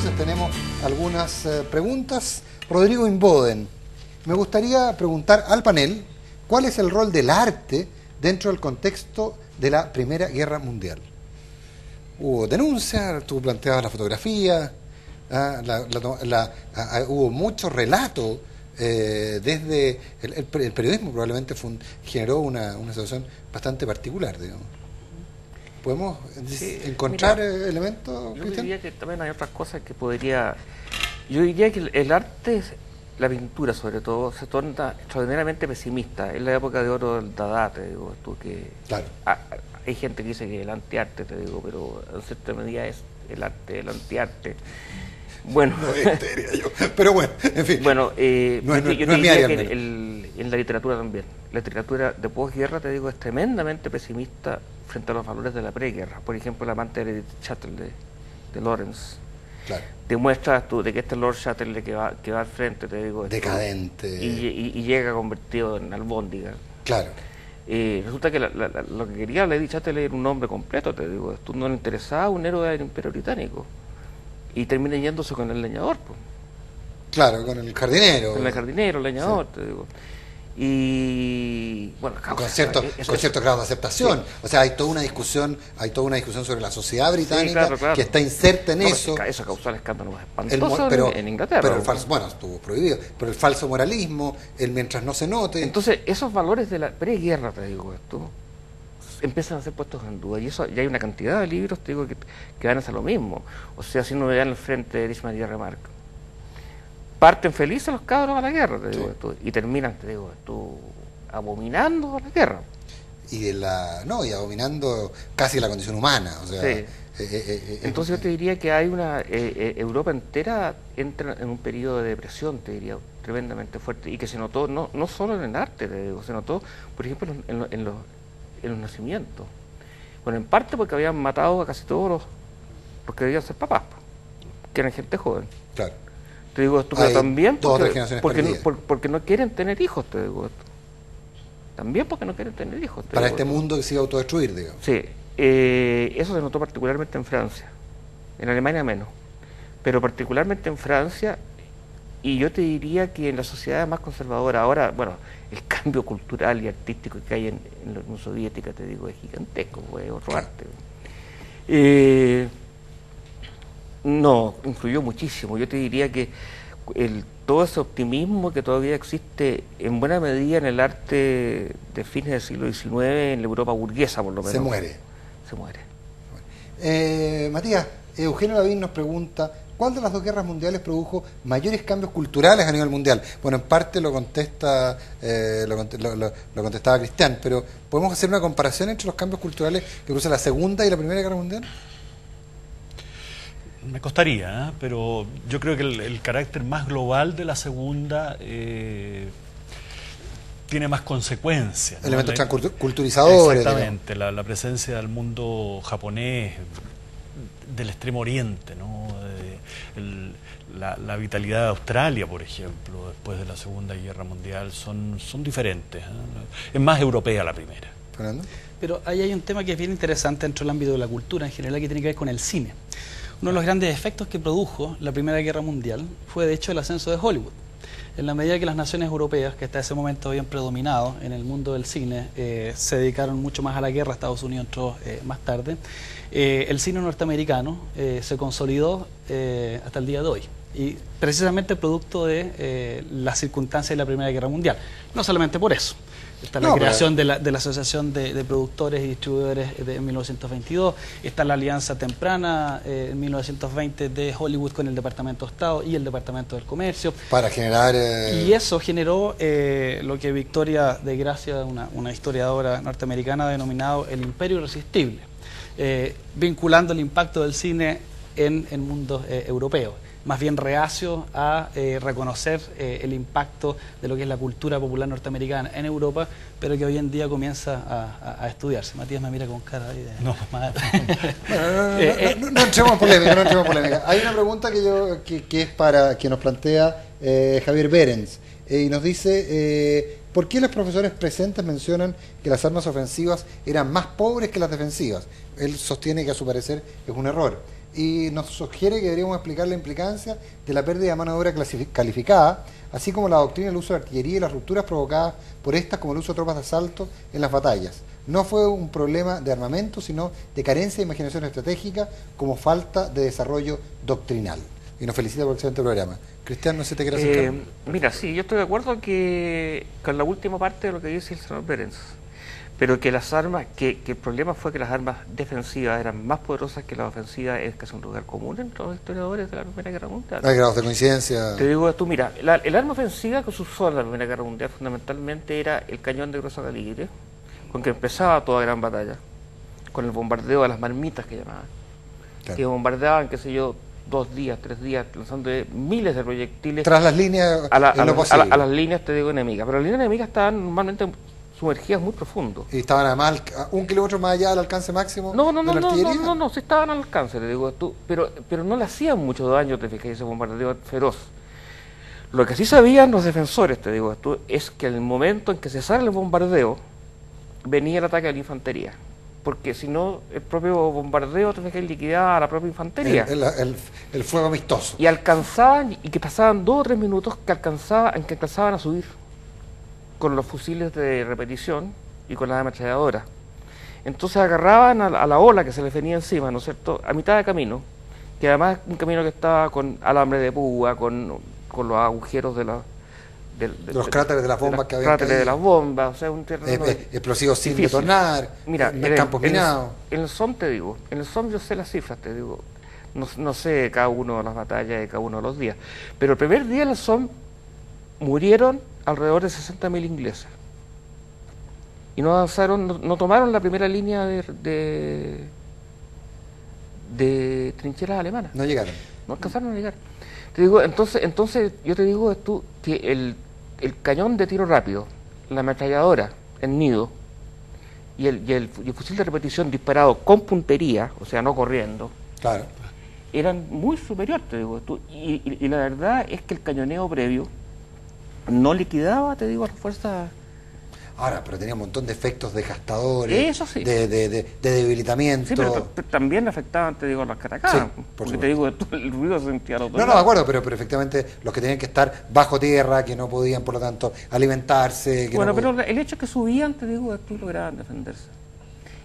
entonces tenemos algunas preguntas. Rodrigo Inboden, me gustaría preguntar al panel cuál es el rol del arte dentro del contexto de la Primera Guerra Mundial. Hubo denuncias, tú planteabas la fotografía, hubo mucho relato, desde el periodismo probablemente generó una situación bastante particular, digamos. ¿Podemos encontrar elementos, yo Cristian? diría que también hay otras cosas que podría... Yo diría que el arte, la pintura sobre todo, se torna extraordinariamente pesimista. Es la época de oro del Dada, te digo, tú que... Claro. Hay gente que dice que el antiarte, te digo, pero en cierta medida es el arte, el antiarte. Bueno, pero bueno, en fin. Bueno, yo te diría que en la literatura también. La literatura de posguerra, te digo, es tremendamente pesimista frente a los valores de la preguerra. Por ejemplo, el amante de Edith Chatterley, de Lawrence. Claro. Demuestras tú de que este Lord Chatterley que va al frente, te digo, decadente. Y llega convertido en albóndiga. Claro. Resulta que lo que quería Lady Chatterley era un hombre completo, te digo. Esto no le interesaba un héroe del Imperio Británico. Y termina yéndose con el leñador, pues. Claro, con el jardinero. Con el jardinero, el leñador, sí. Te digo. Y bueno, con cierto grado de aceptación. Sí. O sea, hay toda una discusión sobre la sociedad británica, sí, claro. Que está inserta en eso. Eso causó el escándalo más espantoso en Inglaterra. Pero el falso, bueno, estuvo prohibido. Pero el falso moralismo, el mientras no se note. Entonces, esos valores de la preguerra, te digo esto, empiezan a ser puestos en duda. Y eso, ya hay una cantidad de libros, te digo, que van a hacer lo mismo. O sea, si uno ve al frente de Erich Maria Remarque, parten felices los cabros a la guerra, te digo, esto, y terminan, te digo, esto, abominando a la guerra. Y abominando casi la condición humana. O sea, sí. Entonces yo te diría que hay una... Europa entera entra en un periodo de depresión, te diría, tremendamente fuerte, y que se notó, no solo en el arte, te digo, se notó, por ejemplo, en los nacimientos. Bueno, en parte porque habían matado a casi todos los que debían ser papás, que eran gente joven. Claro. Te digo esto, pero también porque no quieren tener hijos, te digo esto. También porque no quieren tener hijos. Para este mundo que se iba a autodestruir, digamos. Sí. Eso se notó particularmente en Francia. En Alemania menos. Pero particularmente en Francia, y yo te diría que en la sociedad más conservadora, ahora, bueno, el cambio cultural y artístico que hay en la Unión Soviética, te digo, es gigantesco, es otro arte. No, influyó muchísimo. Yo te diría que todo ese optimismo que todavía existe en buena medida en el arte de fines del siglo XIX, en la Europa burguesa por lo menos. Se muere. Matías, Eugenio Lavín nos pregunta, ¿cuál de las dos guerras mundiales produjo mayores cambios culturales a nivel mundial? Bueno, en parte lo contestaba Cristian, pero ¿podemos hacer una comparación entre los cambios culturales que produce la Segunda y la Primera Guerra Mundial? Me costaría, pero yo creo que el carácter más global de la segunda tiene más consecuencias, ¿no? Elementos transculturizadores. Exactamente, la presencia del mundo japonés, del Extremo Oriente, ¿no? La vitalidad de Australia, por ejemplo, después de la Segunda Guerra Mundial, son diferentes, ¿eh? Es más europea la primera. ¿Fernando? Pero ahí hay un tema que es bien interesante dentro del ámbito de la cultura en general, que tiene que ver con el cine. Uno de los grandes efectos que produjo la Primera Guerra Mundial fue de hecho el ascenso de Hollywood. En la medida que las naciones europeas, que hasta ese momento habían predominado en el mundo del cine, se dedicaron mucho más a la guerra, Estados Unidos entró más tarde, el cine norteamericano se consolidó hasta el día de hoy. Y precisamente producto de las circunstancias de la Primera Guerra Mundial. No solamente por eso. Está la creación de la Asociación de Productores y Distribuidores en 1922, está la alianza temprana en 1920 de Hollywood con el Departamento de Estado y el Departamento del Comercio. Para generar... Y eso generó lo que Victoria de Gracia, una historiadora norteamericana, ha denominado el imperio irresistible, vinculando el impacto del cine en el mundo europeo. Más bien reacio a reconocer el impacto de lo que es la cultura popular norteamericana en Europa, pero que hoy en día comienza a estudiarse. Matías me mira con cara ahí de... No entremos en polémica, Hay una pregunta que es que nos plantea Javier Berens, y nos dice ¿Por qué los profesores presentes mencionan que las armas ofensivas eran más pobres que las defensivas? Él sostiene que a su parecer es un error. Y nos sugiere que deberíamos explicar la implicancia de la pérdida de mano de obra calificada, así como la doctrina del uso de artillería y las rupturas provocadas por estas, como el uso de tropas de asalto en las batallas. No fue un problema de armamento, sino de carencia de imaginación estratégica como falta de desarrollo doctrinal. Y nos felicita por el excelente programa. Cristian, no sé si te quieres acercar. Mira, sí, yo estoy de acuerdo que con la última parte de lo que dice el senador Berens, pero que las armas, que el problema fue que las armas defensivas eran más poderosas que las ofensivas, es que es un lugar común entre los historiadores de la Primera Guerra Mundial. Hay grados de coincidencia. Te digo tú, mira, el arma ofensiva que se usó en la Primera Guerra Mundial fundamentalmente era el cañón de grueso calibre, con que empezaba toda gran batalla, con el bombardeo de las marmitas que llamaban, Claro. que bombardeaban, qué sé yo, 2 días, 3 días, lanzando miles de proyectiles Tras las líneas, a en lo posible. las líneas, te digo, enemigas. Pero las líneas enemigas estaban normalmente sumergidas muy profundo. Y estaban además a 1 kilómetro más allá del alcance máximo No, de la artillería. no, sí estaban al alcance, te digo tú, pero no le hacían mucho daño, te fijas, ese bombardeo feroz. Lo que sí sabían los defensores, te digo tú, es que en el momento en que cesara el bombardeo, venía el ataque de la infantería. Porque si no, el propio bombardeo te fijas liquidaba a la propia infantería. El fuego amistoso. Y alcanzaban, y que pasaban 2 o 3 minutos en que alcanzaban a subir con los fusiles de repetición y con las ametralladoras. Entonces agarraban a la ola que se les venía encima, ¿no es cierto?, a mitad de camino, que además un camino que estaba con alambre de púa, con los agujeros de los cráteres de las bombas que habían cráteres de caído. las bombas, o sea, un terreno explosivos sin difícil. detonar, Mira, campos minados. en el SOM te digo, en el SOM yo sé las cifras, te digo, no sé cada uno de las batallas de cada uno de los días, pero el primer día en el SOM murieron alrededor de 60.000 ingleses y no avanzaron, no tomaron la primera línea de trincheras alemanas, No llegaron. no alcanzaron a llegar. Te digo, entonces yo te digo tú que el cañón de tiro rápido, la ametralladora, el nido y el fusil de repetición disparado con puntería, o sea, no corriendo, Claro. eran muy superiores, te digo tú, y la verdad es que el cañoneo previo no liquidaba, te digo, a las fuerzas. Ahora, pero tenía un montón de efectos desgastadores, Eso sí. de debilitamiento. Sí, pero también afectaban, te digo, a las que atacaban. Sí, por porque supuesto. te digo, el ruido se sentía a los dos No, de lados. acuerdo, pero efectivamente los que tenían que estar bajo tierra, que no podían, por lo tanto, alimentarse. Que Bueno, no pero el hecho es que subían, te digo, tú lograban defenderse.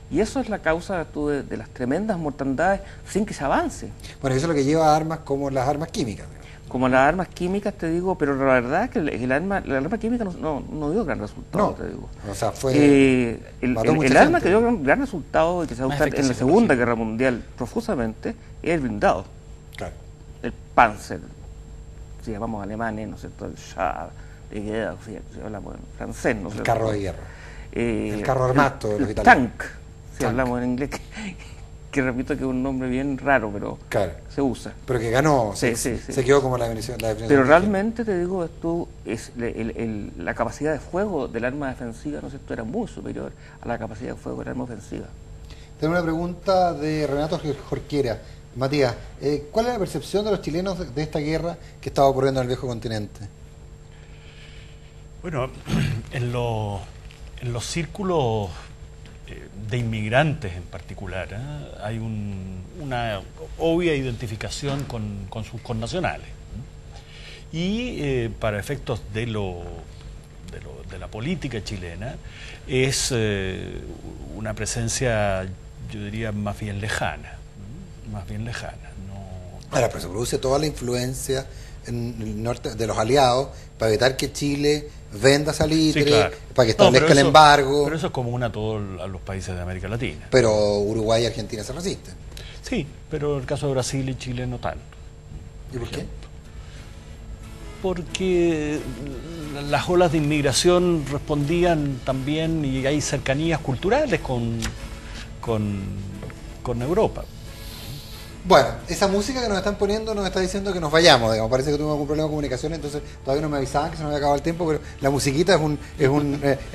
Y eso es la causa tú, de las tremendas mortandades sin que se avance. Bueno, eso es lo que lleva a armas como las armas químicas. Como las armas químicas, te digo, pero la verdad es que la arma química no dio gran resultado, No, te digo. o sea, fue... mató mucha el arma gente. que dio gran resultado y que se Más usa en efecto la Segunda Guerra Mundial profusamente es el blindado, Claro. el Panzer, si llamamos alemanes, ¿no es cierto?, el Schad, si hablamos en francés, ¿no es El cierto? carro de guerra. El carro armado de los el italianos. tank, si Tank. hablamos en inglés, que repito que es un nombre bien raro, pero Claro. se usa. Pero que ganó, Sí, se sí. quedó como la definición. Pero realmente te digo, esto es la capacidad de fuego del arma defensiva, ¿no es cierto?, era muy superior a la capacidad de fuego del arma ofensiva. Tengo una pregunta de Renato Jorquera. Matías, ¿cuál es la percepción de los chilenos de esta guerra que estaba ocurriendo en el viejo continente? Bueno, en los círculos de inmigrantes en particular, hay una obvia identificación con sus connacionales. Y para efectos de la política chilena es una presencia, yo diría, más bien lejana. Ahora, pero se produce toda la influencia en el norte de los aliados para evitar que Chile venda salitre, Sí, claro. para que establezca el embargo. Pero eso es común a todos los países de América Latina. Pero Uruguay y Argentina se resisten. Sí, pero en el caso de Brasil y Chile no tanto. ¿Y por qué? Porque las olas de inmigración respondían también, y hay cercanías culturales con Europa. Bueno, esa música que nos están poniendo nos está diciendo que nos vayamos, digamos. Parece que tuvimos algún problema de comunicación, entonces todavía no me avisaban que se nos había acabado el tiempo, pero la musiquita es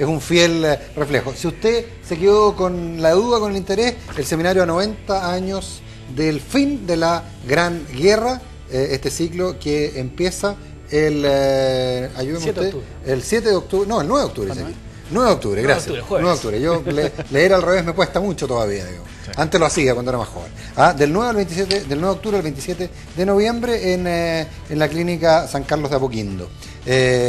un fiel reflejo. Si usted se quedó con la duda, con el interés, el seminario a 90 años del fin de la Gran Guerra, este ciclo que empieza ayúdeme 7 de usted, octubre. el 7 de octubre, no, el 9 de octubre. ¿Cuándo dice aquí. 9 de octubre, 9 de gracias. octubre, jueves. 9 de octubre. Yo leer al revés me cuesta mucho todavía, digo. Antes lo hacía cuando era más joven. Del 9 de octubre al 27 de noviembre en la clínica San Carlos de Apoquindo.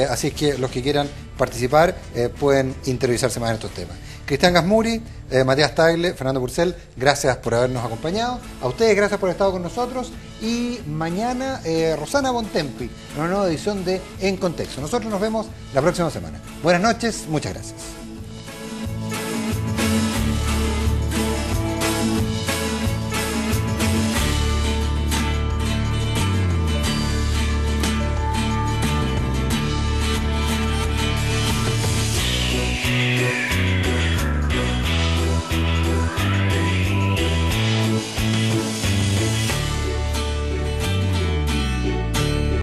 Así es que los que quieran participar pueden interiorizarse más en estos temas. Cristian Gasmuri, Matías Tagle, Fernando Purcell, gracias por habernos acompañado. A ustedes, gracias por haber estado con nosotros. Y mañana, Rosana Bontempi, en una nueva edición de En Contexto. Nosotros nos vemos la próxima semana. Buenas noches, muchas gracias.